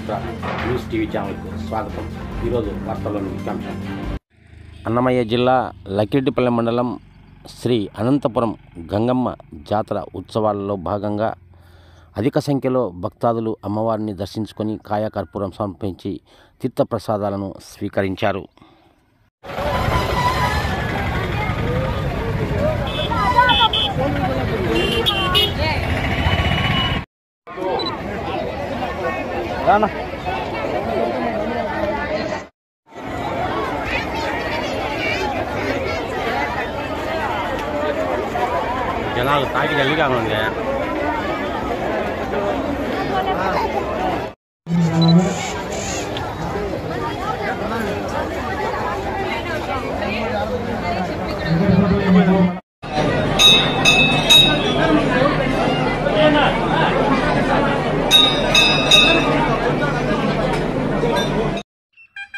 చరిత్ర news TV ఛానల్కు స్వాగతం. ఈరోజు వార్తల్లోని ముఖ్యాంశం. అన్నమయ్య జిల్లా లక్కిరెడ్డిపల్లె మండలం శ్రీ అనంతపురం గంగమ్మ జాతర ఉత్సవాలలో భాగంగా అధిక సంఖ్యలో భక్తాదులు అమ్మవారిని దర్శించుకొని కాయకర్పూరం సమర్పించి తీర్థప్రసాదాలను స్వీకరించారు. జనాలు తాకి జల్లిగా ఉంది.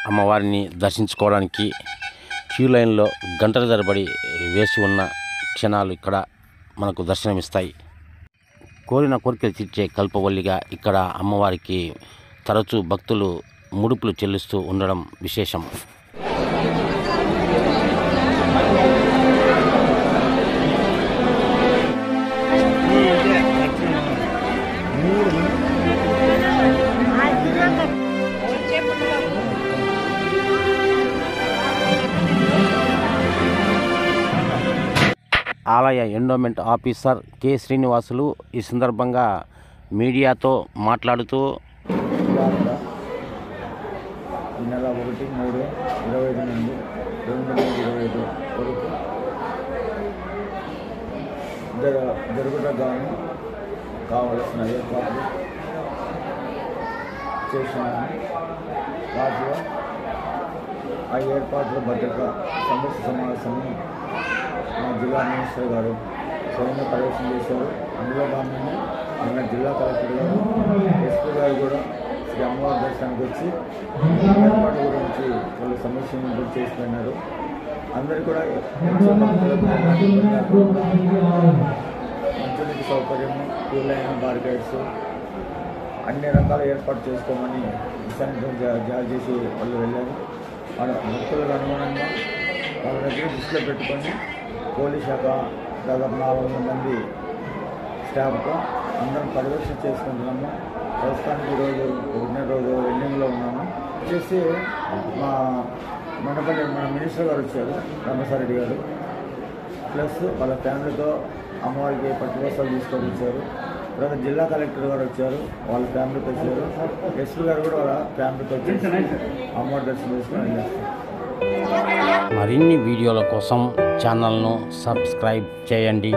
అమ్మవారిని దర్శించుకోవడానికి క్యూ లైన్లో గంటల తరబడి వేసి ఉన్న క్షణాలు ఇక్కడ మనకు దర్శనమిస్తాయి. కోరిన కోరికలు తీర్చే కల్పవల్లిగా ఇక్కడ అమ్మవారికి తరచూ భక్తులు ముడుపులు చెల్లిస్తూ ఉండడం విశేషం. ఆలయ ఎండోమెంట్ ఆఫీసర్ కె శ్రీనివాసులు ఈ సందర్భంగా మీడియాతో మాట్లాడుతూ ఈ నెల 1/3/25 నుండి 2/25 వరకు జరుగుటగాను కావలసిన ఏర్పాట్లు చేసినాము. వాటిలో ఆ ఏర్పాట్ల భద్రత సమస్య సమావేశాన్ని మా జిల్లా మినిస్టర్ గారు స్వయంగా పర్యవేక్షణ చేశారు. అందులో భాగంగా మన జిల్లా కలెక్టర్ గారు, ఎస్పీ గారు కూడా శ్రీ అమ్మవారి దర్శనానికి వచ్చి ఏర్పాట్ల గురించి వాళ్ళ సమస్యను గుర్తు చేస్తున్నారు. అందరూ కూడా మంచినీటి సౌకర్యము, క్యూ లైన్, బార్గేట్స్ అన్ని రకాల ఏర్పాటు చేసుకోమని దిశానిర్దేశం జారీ చేసి వాళ్ళు వెళ్ళారు. వాళ్ళ భక్తులకు అనుగుణంగా వాళ్ళ దగ్గర దృష్టిలో పెట్టుకొని పోలీస్ శాఖ దాదాపు 400 మంది స్టాఫ్తో అందరం పర్యవేక్షణ చేసుకుంటున్నాము. ప్రస్తుతానికి ఈరోజు 1వ రోజు ఎండింగ్లో ఉన్నాము. వచ్చేసి మా మన మినిస్టర్ గారు వచ్చారు, రామసారెడ్డి గారు, ప్లస్ వాళ్ళ ఫ్యామిలీతో అమ్మవారికి పట్టు వస్త్రాలు తీసుకొని వచ్చారు. తర్వాత జిల్లా కలెక్టర్ గారు వచ్చారు, వాళ్ళ ఫ్యామిలీతో వచ్చారు. ఎస్పీ గారు కూడా వాళ్ళ ఫ్యామిలీతో వచ్చేసి అమ్మవారి దర్శనం చేసుకొని వెళ్ళారు. మరిన్ని వీడియోల కోసం ఛానల్ను సబ్స్క్రైబ్ చేయండి.